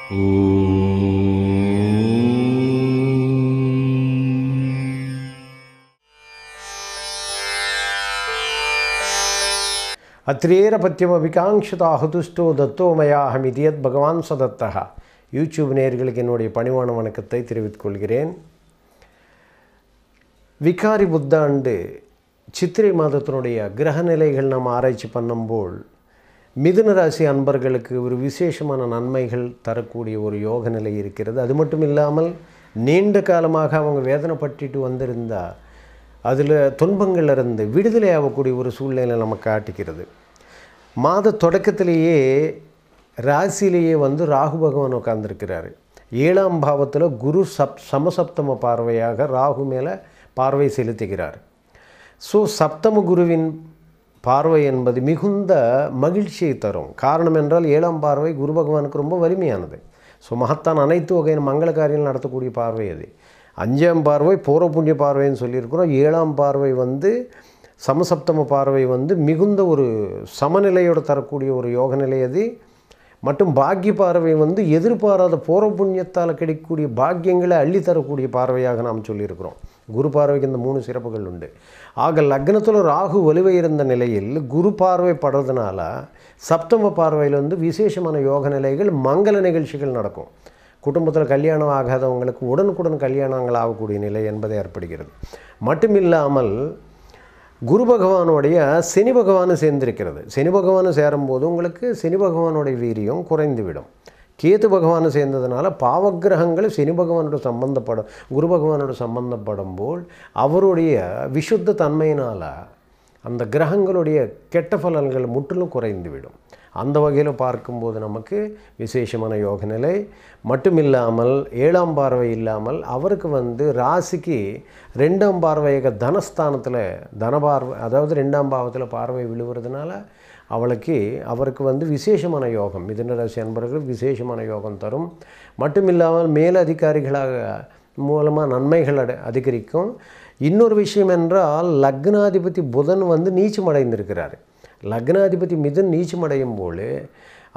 அத்ரேரபத்யமபிகாங்ஷதாஹதுஷ்டோ தத்தோ மயாஹமிதி யத் பகவான் சதத்தஹா. யூடியூப் நேயர்களுக்கு என்னுடைய பணிவான வணக்கத்தை தெரிவித்துக் கொள்கிறேன். விகாரி புத்தாண்டு சித்திரை மாதத்தினுடைய கிரக நிலைகள் நாம் ஆராய்ச்சி பண்ணும்போது மிதுன ராசி அன்பர்களுக்கு ஒரு விசேஷமான நன்மைகள் தரக்கூடிய ஒரு யோக நிலை இருக்கிறது. அது மட்டும் இல்லாமல் நீண்ட காலமாக அவங்க வேதனைப்பட்டு வந்திருந்தால் அதில் துன்பங்களிலிருந்து விடுதலை ஆகக்கூடிய ஒரு சூழ்நிலை நமக்கு காட்டுகிறது. மாத தொடக்கத்திலேயே ராசியிலேயே ராகு பகவான் உட்கார்ந்துருக்கிறாரு. 7ஆம் பாவத்தில் குரு சமசப்தம பார்வையாக ராகு மேலே பார்வை செலுத்துகிறார். ஸோ சப்தம குருவின் பார்வை என்பது மிகுந்த மகிழ்ச்சியை தரும். காரணம் என்றால் 7ஆம் பார்வை குரு பகவானுக்கு ரொம்ப வலிமையானது. ஸோ மகத்தான் அனைத்து வகையான மங்கள காரியங்கள் நடத்தக்கூடிய பார்வை அது. 5ஆம் பார்வை பூர்வ புண்ணிய பார்வைன்னு சொல்லியிருக்கிறோம். 7ஆம் பார்வை சமசப்தம பார்வை மிகுந்த ஒரு சமநிலையோடு தரக்கூடிய ஒரு யோக நிலை அது. மற்றும் பாக்கிய பார்வை எதிர்பாராத பூர்வ புண்ணியத்தால் கிடைக்கக்கூடிய பாக்கியங்களை அள்ளித்தரக்கூடிய பார்வையாக நாம் சொல்லியிருக்கிறோம். குரு பார்வைக்கு இந்த 3 சிறப்புகள் உண்டு. ஆக லக்னத்தில் ராகு வலுவை இருந்த நிலையில் குரு பார்வை படுறதுனால சப்தம பார்வையில் விசேஷமான யோக நிலைகள் மங்கள நிகழ்ச்சிகள் நடக்கும். குடும்பத்தில் கல்யாணம் ஆகாதவங்களுக்கு உடனுக்குடன் கல்யாணங்கள் ஆகக்கூடிய நிலை என்பது ஏற்படுகிறது. மட்டுமில்லாமல் குரு பகவானுடைய சனி பகவானும் சேர்ந்திருக்கிறது. சனி பகவானு சேரும்போது உங்களுக்கு சனி பகவானுடைய வீரியம் குறைந்துவிடும். கேது பகவானு சேர்ந்ததுனால பாவக்கிரகங்கள் சனி பகவானோட சம்பந்தப்படும் குரு பகவானோட சம்பந்தப்படும் போல் அவருடைய விசுத்த தன்மையினால் அந்த கிரகங்களுடைய கெட்ட பலன்கள் முற்றிலும் குறைந்துவிடும். அந்த வகையில் பார்க்கும்போது நமக்கு விசேஷமான யோக நிலை. மட்டுமில்லாமல் 7ஆம் பார்வை இல்லாமல் அவருக்கு ராசிக்கு 2ஆம் பார்வையாக தனஸ்தானத்தில் தனபார்வை, அதாவது 2ஆம் பாவத்தில் பார்வை விழுவுறதுனால அவருக்கு விசேஷமான யோகம், மிதுன ராசி அன்பர்கள் விசேஷமான யோகம் தரும். மட்டுமில்லாமல் மேலதிகாரிகளாக மூலமாக நன்மைகள் அதிகரிக்கும். இன்னொரு விஷயம் என்றால் லக்னாதிபதி புதன் நீச்சமடைந்திருக்கிறார். லக்னாதிபதி மிதுன் நீச்சமடையும் போல்,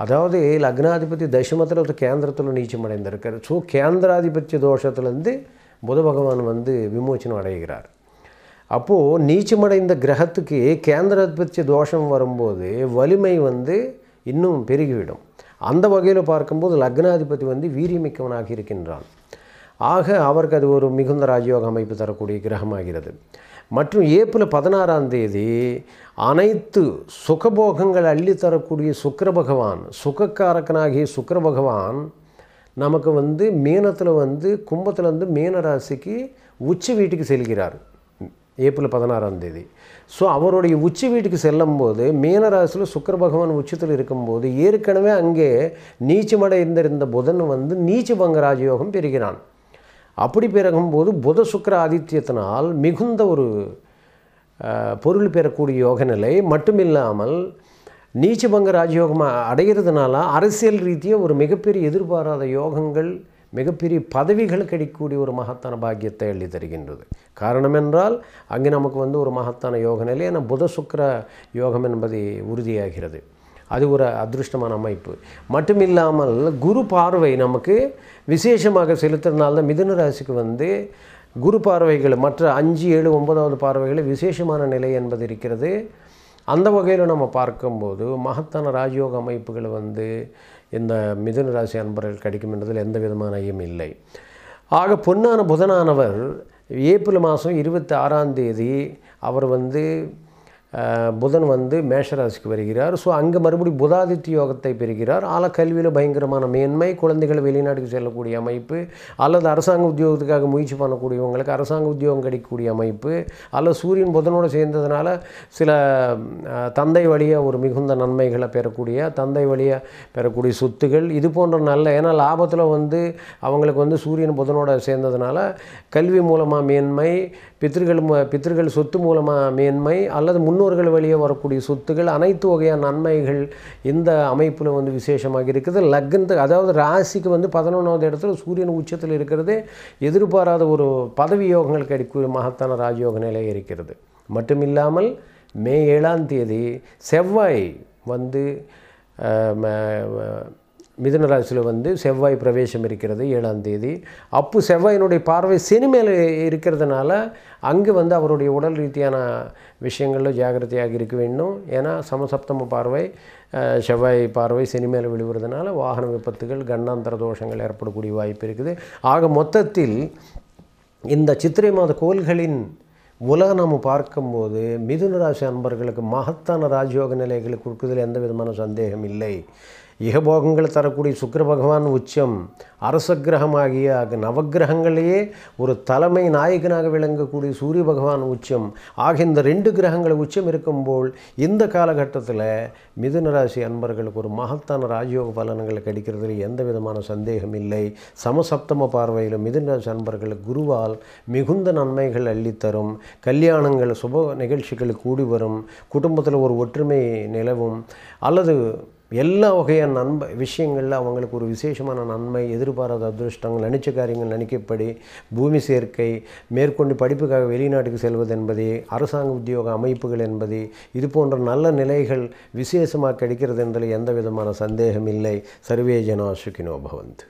அதாவது லக்னாதிபதி தசமத்தில் ஒரு கேந்திரத்தில் நீச்சமடைந்திருக்கார். ஸோ கேந்திராதிபத்திய தோஷத்துலேருந்து புத பகவான் விமோச்சனம் அடைகிறார். அப்போது நீச்சமடைந்த கிரகத்துக்கு கேந்திராதிபத்திய தோஷம் வரும்போது வலிமை இன்னும் பெருகிவிடும். அந்த வகையில் பார்க்கும்போது லக்னாதிபதி வீரியமிக்கவனாக இருக்கின்றான். ஆக அவருக்கு அது ஒரு மிகுந்த ராஜயோக அமைப்பு தரக்கூடிய கிரகமாகிறது. மற்றும் ஏப்ரல் 16ஆம் தேதி அனைத்து சுகபோகங்கள் அள்ளித்தரக்கூடிய சுக்கிர பகவான், சுகக்காரக்கனாகிய சுக்கிர பகவான் நமக்கு மீனத்தில் கும்பத்தில் மீன ராசிக்கு உச்சி வீட்டுக்கு செல்கிறார் ஏப்ரல் 16ஆம் தேதி. ஸோ அவருடைய உச்சி வீட்டுக்கு செல்லும்போது மீன ராசியில் சுக்கிர பகவான் உச்சத்தில் இருக்கும்போது ஏற்கனவே அங்கே நீச்சமடைந்திருந்த புதன் நீச்சபங்க ராஜயோகம் பெறுகிறான். அப்படி பிறகும்போது புத சுக்கிர ஆதித்யத்தினால் மிகுந்த ஒரு பொருள் பெறக்கூடிய யோக நிலை. மட்டுமில்லாமல் நீச்சபங்க ராஜயோகம் அடைகிறதுனால அரசியல் ரீதியாக ஒரு மிகப்பெரிய எதிர்பாராத யோகங்கள், மிகப்பெரிய பதவிகள் கிடைக்கக்கூடிய ஒரு மகத்தான பாக்கியத்தை அள்ளி தருகின்றது. காரணம் என்றால் அங்கே நமக்கு ஒரு மகத்தான யோக நிலை. ஏன்னா புத சுக்கிர யோகம் என்பது உறுதியாகிறது. அது ஒரு அதிருஷ்டமான அமைப்பு. மட்டுமில்லாமல் குரு பார்வை நமக்கு விசேஷமாக செலுத்துறதுனால்தான் மிதுன ராசிக்கு குரு பார்வைகள் மற்ற 5, 7, 9வது பார்வைகள் விசேஷமான நிலை என்பது இருக்கிறது. அந்த வகையில் நம்ம பார்க்கும்போது மகத்தான ராஜயோக அமைப்புகள் இந்த மிதுன ராசி அன்பர்கள் கிடைக்கும் என்பதில் எந்த விதமான ஐயம் இல்லை. ஆக பொன்னான புதனானவர் ஏப்ரல் மாதம் 26ஆம் தேதி அவர் புதன் மேஷராசிக்கு வருகிறார். ஸோ அங்கே மறுபடியும் புதாதித்ய யோகத்தை பெறுகிறார். கல்வியில் பயங்கரமான மேன்மை, குழந்தைகள் வெளிநாட்டுக்கு செல்லக்கூடிய அமைப்பு, அல்லது அரசாங்க உத்தியோகத்துக்காக முயற்சி பண்ணக்கூடியவங்களுக்கு அரசாங்க உத்தியோகம் கிடைக்கக்கூடிய அமைப்பு, அல்லது சூரியன் புதனோடு சேர்ந்ததுனால சில தந்தை வழியாக ஒரு மிகுந்த நன்மைகளை பெறக்கூடிய, தந்தை வழியாக பெறக்கூடிய சொத்துகள், இது போன்ற நல்ல, ஏன்னா லாபத்தில் அவங்களுக்கு சூரியன் புதனோடு சேர்ந்ததுனால கல்வி மூலமாக மேன்மை, பித்திருக்கள் சொத்து மூலமாக மேன்மை, அல்லது முன்னோர்கள் வழியே வரக்கூடிய சொத்துகள், அனைத்து வகையான நன்மைகள் இந்த அமைப்பில் விசேஷமாக இருக்குது. லக்னத்துக்கு, அதாவது ராசிக்கு 11வது இடத்துல சூரியன் உச்சத்தில் இருக்கிறது. எதிர்பாராத ஒரு பதவி யோகங்கள் கிடைக்கக்கூடிய மகத்தான ராஜயோக நிலை இருக்கிறது. மட்டுமில்லாமல் மே 7ஆம் தேதி செவ்வாய் மிதுன ராசியில் வந்து செவ்வாய் பிரவேசம் இருக்கிறது 7ஆம் தேதி. அப்போ செவ்வாயினுடைய பார்வை சனி மேலே இருக்கிறதுனால அங்கு வந்து அவருடைய உடல் ரீதியான விஷயங்களில் ஜாக்கிரதையாக இருக்க வேண்டும். ஏன்னா சமசப்தம பார்வை செவ்வாய் பார்வை சனி மேலே விழுவுறதுனால வாகன விபத்துகள், கண்ணாந்தர தோஷங்கள் ஏற்படக்கூடிய வாய்ப்பு இருக்குது. ஆக மொத்தத்தில் இந்த சித்திரை மாத கோள்களின் உலகம் நாம் பார்க்கும்போது மிதுன ராசி அன்பர்களுக்கு மகத்தான ராஜயோக நிலைகளை கொடுக்குறதுல எந்த விதமான சந்தேகம் இல்லை. இகபோகங்களை தரக்கூடிய சுக்கிர பகவான் உச்சம், அரச கிரகமாகிய நவக்கிரகங்களையே ஒரு தலைமை நாயகனாக விளங்கக்கூடிய சூரிய பகவான் உச்சம் ஆக இந்த 2 கிரகங்கள் உச்சம் இருக்கும்போது இந்த காலகட்டத்தில் மிதுன ராசி அன்பர்களுக்கு ஒரு மகத்தான ராஜயோக பலன்களை கிடைக்கிறதுல எந்த விதமான சந்தேகம் இல்லை. சமசப்தம பார்வையில் மிதுன ராசி அன்பர்களுக்கு குருவால் மிகுந்த நன்மைகள் அள்ளித்தரும். கல்யாணங்கள், சுப நிகழ்ச்சிகள் கூடி வரும். குடும்பத்தில் ஒரு ஒற்றுமை நிலவும். அல்லது எல்லா வகையான விஷயங்களில் அவங்களுக்கு ஒரு விசேஷமான நன்மை, எதிர்பாராத அதிருஷ்டங்கள், நினைச்ச காரியங்கள் நினைக்கப்படி, பூமி சேர்க்கை, மேற்கொண்டு படிப்புக்காக வெளிநாட்டுக்கு செல்வது என்பது, அரசாங்க உத்தியோக அமைப்புகள் என்பது, இது போன்ற நல்ல நிலைகள் விசேஷமாக கிடைக்கிறது என்பதில் எந்த விதமான சந்தேகம் இல்லை. சர்வே ஜனா சுகினோ பவந்து.